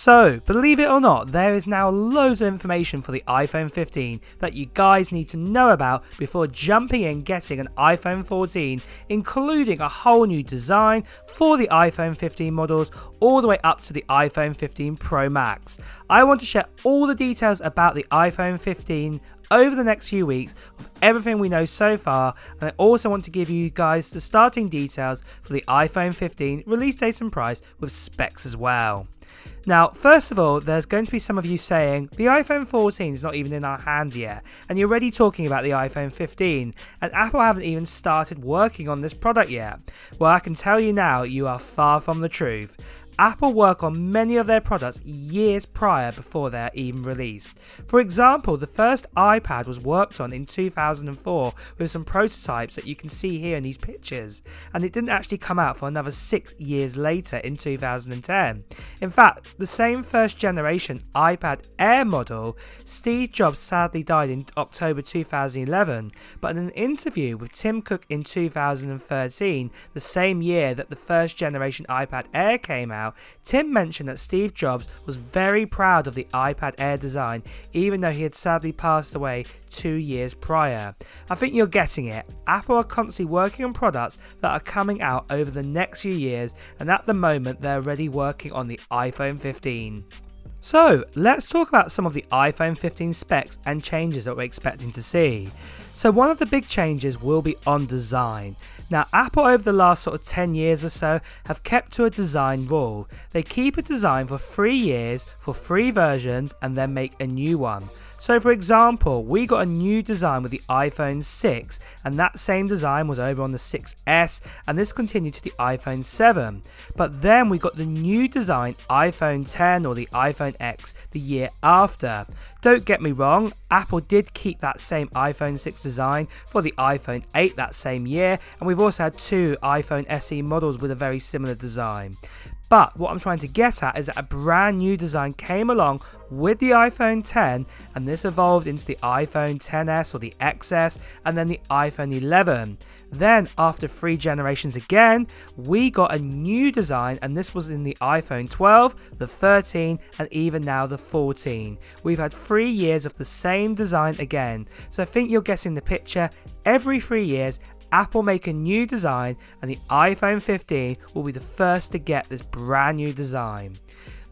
So, believe it or not, there is now loads of information for the iPhone 15 that you guys need to know about before jumping in getting an iPhone 14, including a whole new design for the iPhone 15 models all the way up to the iPhone 15 Pro Max. I want to share all the details about the iPhone 15 over the next few weeks of everything we know so far, and I also want to give you guys the starting details for the iPhone 15 release date and price with specs as well. Now, first of all, there's going to be some of you saying the iPhone 14 is not even in our hands yet, and you're already talking about the iPhone 15, and Apple haven't even started working on this product yet. Well, I can tell you now, you are far from the truth. Apple work on many of their products years prior before they're even released. For example, the first iPad was worked on in 2004 with some prototypes that you can see here in these pictures, and it didn't actually come out for another 6 years later in 2010. In fact, the same first generation iPad Air model, Steve Jobs sadly died in October 2011, but in an interview with Tim Cook in 2013, the same year that the first generation iPad Air came out, Tim mentioned that Steve Jobs was very proud of the iPad Air design, even though he had sadly passed away 2 years prior. I think you're getting it. Apple are constantly working on products that are coming out over the next few years, and at the moment they're already working on the iPhone 15. So let's talk about some of the iPhone 15 specs and changes that we're expecting to see. So one of the big changes will be on design. Now, Apple over the last sort of 10 years or so have kept to a design rule. They keep a design for 3 years for 3 versions and then make a new one. So for example, we got a new design with the iPhone 6, and that same design was over on the 6S, and this continued to the iPhone 7. But then we got the new design iPhone 10 or the iPhone X the year after. Don't get me wrong, Apple did keep that same iPhone 6 design for the iPhone 8 that same year, and we've also had 2 iPhone SE models with a very similar design. But what I'm trying to get at is that a brand new design came along with the iPhone 10, and this evolved into the iPhone XS or the XS, and then the iPhone 11. Then after 3 generations again, we got a new design, and this was in the iPhone 12, the 13, and even now the 14. We've had 3 years of the same design again, so I think you're getting the picture. Every 3 years, Apple make a new design, and the iPhone 15 will be the first to get this brand new design.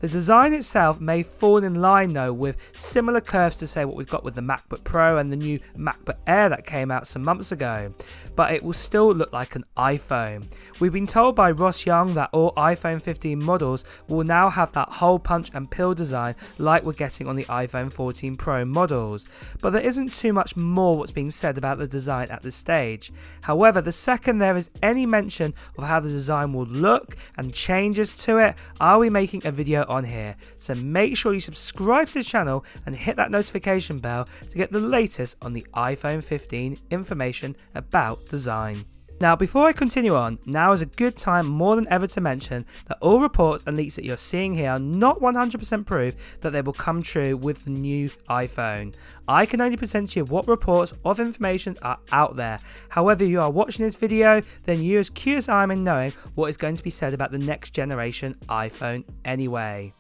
The design itself may fall in line though with similar curves to say what we've got with the MacBook Pro and the new MacBook Air that came out some months ago, but it will still look like an iPhone. We've been told by Ross Young that all iPhone 15 models will now have that hole punch and pill design like we're getting on the iPhone 14 Pro models, but there isn't too much more what's being said about the design at this stage. However, the second there is any mention of how the design will look and changes to it, I'll be making a video on here, so make sure you subscribe to the channel and hit that notification bell to get the latest on the iPhone 15 information about design. Now, before I continue on, now is a good time more than ever to mention that all reports and leaks that you're seeing here are not 100% proof that they will come true with the new iPhone. I can only present to you what reports of information are out there. However, if you are watching this video, then you're as curious as I am in knowing what is going to be said about the next generation iPhone anyway.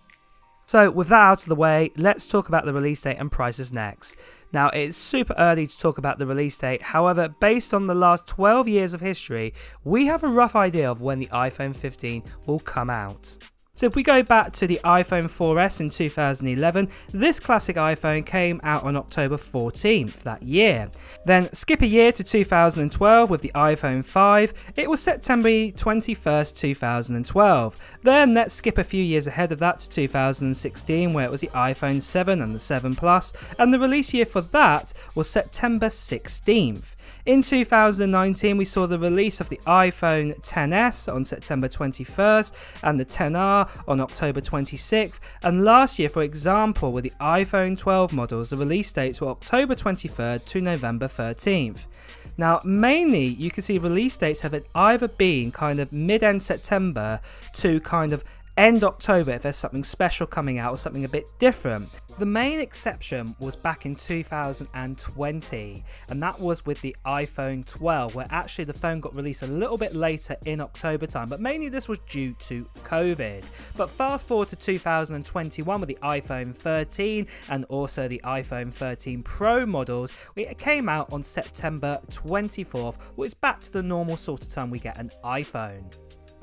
So with that out of the way, let's talk about the release date and prices next. Now, it's super early to talk about the release date, however, based on the last 12 years of history, we have a rough idea of when the iPhone 15 will come out. So if we go back to the iPhone 4S in 2011, this classic iPhone came out on October 14th that year. Then skip a year to 2012 with the iPhone 5, it was September 21st, 2012. Then let's skip a few years ahead of that to 2016 where it was the iPhone 7 and the 7 Plus, and the release year for that was September 16th. In 2019 we saw the release of the iPhone XS on September 21st and the XR on October 26th, and last year, for example, with the iPhone 12 models, the release dates were October 23rd to November 13th. Now, mainly you can see release dates have either been kind of mid-end September to kind of end October if there's something special coming out or something a bit different. The main exception was back in 2020, and that was with the iPhone 12, where actually the phone got released a little bit later in October time, but mainly this was due to COVID. But fast forward to 2021 with the iPhone 13 and also the iPhone 13 Pro models, it came out on September 24th, which is back to the normal sort of time we get an iPhone.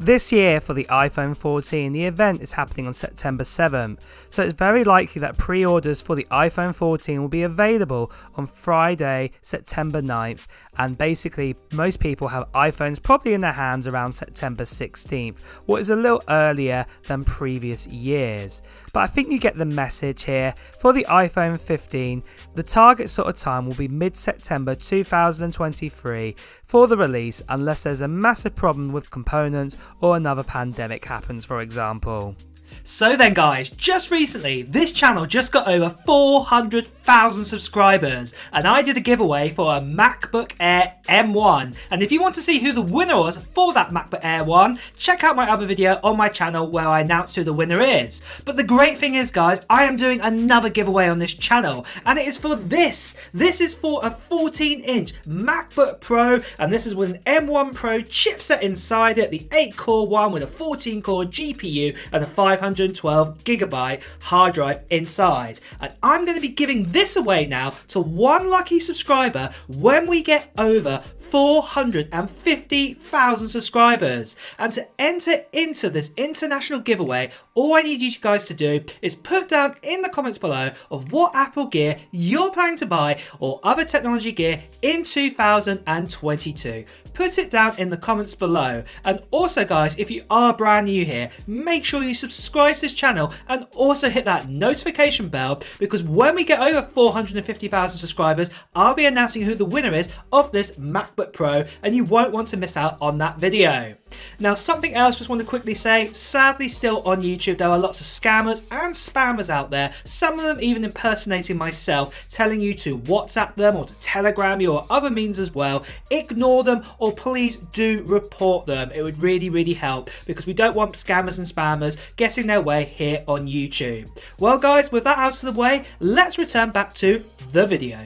This year for the iPhone 14, the event is happening on September 7th, so it's very likely that pre-orders for the iPhone 14 will be available on Friday, September 9th, and basically most people have iPhones probably in their hands around September 16th, what is a little earlier than previous years. But I think you get the message here. For the iPhone 15, the target sort of time will be mid-September 2023 for the release, unless there's a massive problem with components or another pandemic happens, for example. So then guys, just recently this channel just got over 400,000 subscribers, and I did a giveaway for a MacBook Air M1, and if you want to see who the winner was for that MacBook Air 1, check out my other video on my channel where I announced who the winner is. But the great thing is guys, I am doing another giveaway on this channel, and it is for this. This is for a 14-inch MacBook Pro, and this is with an M1 Pro chipset inside it, the 8-core one with a 14-core GPU and a 512GB hard drive inside. And I'm going to be giving this away now to one lucky subscriber when we get over 450,000 subscribers. And to enter into this international giveaway, all I need you guys to do is put down in the comments below of what Apple gear you're planning to buy or other technology gear in 2022. Put it down in the comments below. And also guys, if you are brand new here, make sure you subscribe to this channel and also hit that notification bell, because when we get over 450,000 subscribers, I'll be announcing who the winner is of this MacBook Pro, and you won't want to miss out on that video. Now something else just want to quickly say, sadly still on YouTube there are lots of scammers and spammers out there, some of them even impersonating myself, telling you to WhatsApp them or to Telegram you or other means as well. Ignore them, or please do report them. It would really help, because we don't want scammers and spammers getting their way here on YouTube. Well guys, with that out of the way, let's return back to the video.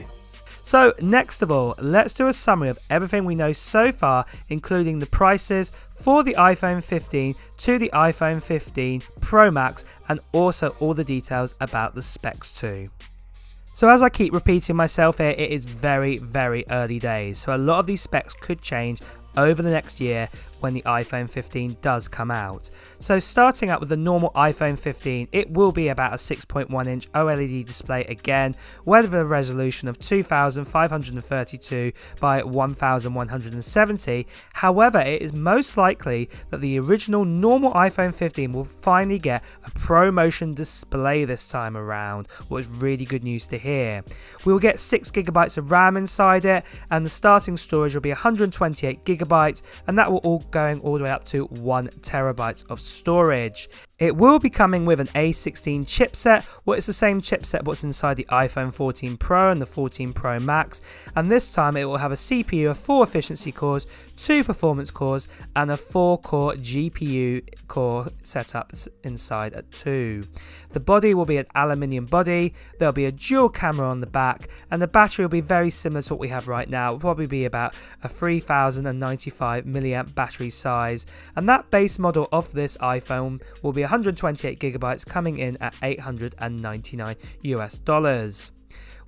So next of all, let's do a summary of everything we know so far, including the prices for the iPhone 15 to the iPhone 15 Pro Max, and also all the details about the specs too. So as I keep repeating myself here, it is very early days, so a lot of these specs could change over the next year when the iPhone 15 does come out. So starting out with the normal iPhone 15, it will be about a 6.1 inch OLED display again, with a resolution of 2532 by 1170. However, it is most likely that the original normal iPhone 15 will finally get a ProMotion display this time around, which is really good news to hear. We will get 6GB of RAM inside it, and the starting storage will be 128GB, and that will all going all the way up to 1TB of storage. It will be coming with an A16 chipset, well it's the same chipset what's inside the iPhone 14 Pro and the 14 Pro Max, and this time it will have a CPU of 4 efficiency cores, 2 performance cores, and a 4-core GPU core setup inside at 2. The body will be an aluminium body, there'll be a dual camera on the back, and the battery will be very similar to what we have right now. It will probably be about a 3095 milliamp battery size, and that base model of this iPhone will be 128GB, coming in at $899 US.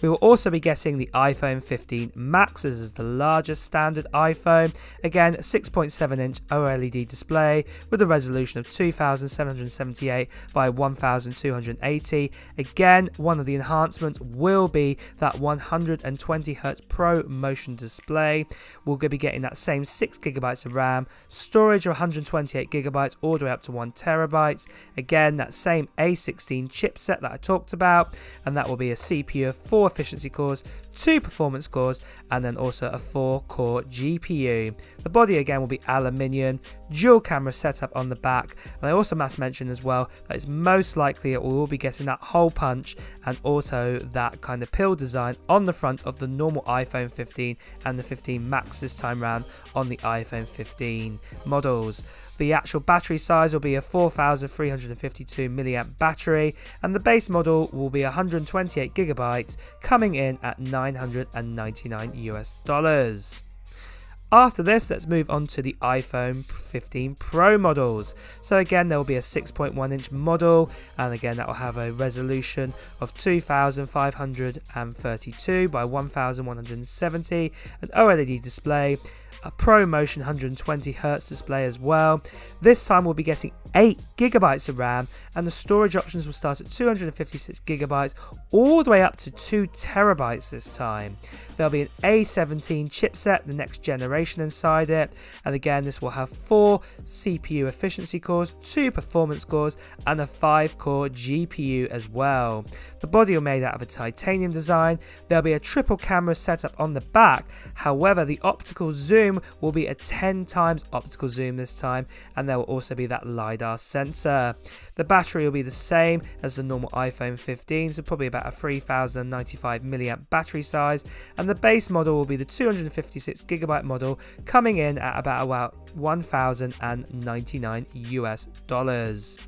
We will also be getting the iPhone 15 Max. This is the largest standard iPhone. Again, 6.7 inch OLED display with a resolution of 2778 by 1280. Again, one of the enhancements will be that 120Hz ProMotion display. We're going to be getting that same 6GB of RAM, storage of 128GB all the way up to 1TB. Again, that same A16 chipset that I talked about, and that will be a CPU of 4 efficiency cores, 2 performance cores, and then also a 4-core GPU. The body again will be aluminium, dual camera setup on the back, and I also must mention as well that it's most likely it will be getting that hole punch and also that kind of pill design on the front of the normal iPhone 15 and the 15 Max this time round on the iPhone 15 models. The actual battery size will be a 4352 milliamp battery, and the base model will be 128 gigabytes, coming in at $999. After this, let's move on to the iPhone 15 Pro models. So again, there will be a 6.1 inch model, and again that will have a resolution of 2532 by 1170, an OLED display, a ProMotion 120Hz display as well. This time we'll be getting 8 gigabytes of RAM, and the storage options will start at 256 gigabytes all the way up to 2 terabytes this time. There'll be an A17 chipset, the next generation, inside it, and again this will have 4 CPU efficiency cores, 2 performance cores, and a 5-core GPU as well. The body will be made out of a titanium design. There'll be a triple camera setup on the back, however the optical zoom will be a 10 times optical zoom this time, and there will also be that LiDAR sensor. The battery will be the same as the normal iPhone 15, so probably about a 3095 milliamp battery size, and the base model will be the 256 gigabyte model, coming in at about $1,099.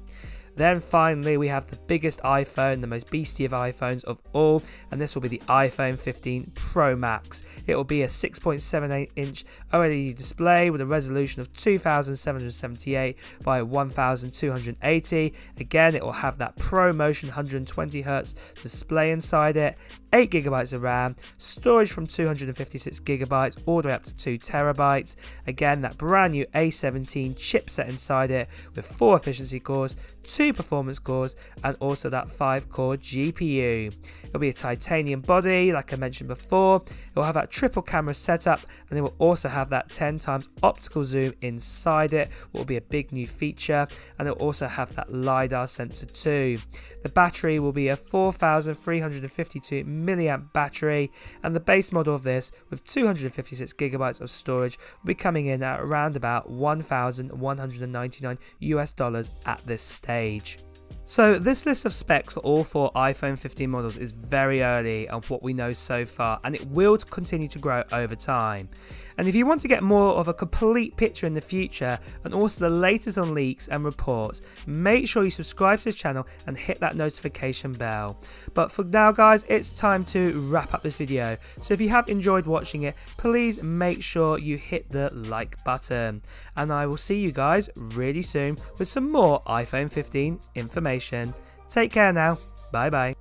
Then finally we have the biggest iPhone, the most beastie of iPhones of all, and this will be the iPhone 15 Pro Max. It will be a 6.78 inch OLED display with a resolution of 2778 by 1280. Again, it will have that ProMotion 120Hz display inside it, 8 gigabytes of RAM, storage from 256 gigabytes all the way up to 2 terabytes. Again, that brand new A17 chipset inside it with 4 efficiency cores, 2 performance cores, and also that 5-core GPU. It'll be a titanium body, like I mentioned before. It will have that triple camera setup, and it will also have that 10 times optical zoom inside it, what will be a big new feature, and it will also have that LiDAR sensor too. The battery will be a 4352 milliamp battery, and the base model of this with 256 gigabytes of storage will be coming in at around about $1,199 at this stage. So this list of specs for all 4 iPhone 15 models is very early of what we know so far, and it will continue to grow over time. And if you want to get more of a complete picture in the future and also the latest on leaks and reports, make sure you subscribe to this channel and hit that notification bell. But for now guys, it's time to wrap up this video. So if you have enjoyed watching it, please make sure you hit the like button. And I will see you guys really soon with some more iPhone 15 information. Take care now. Bye bye.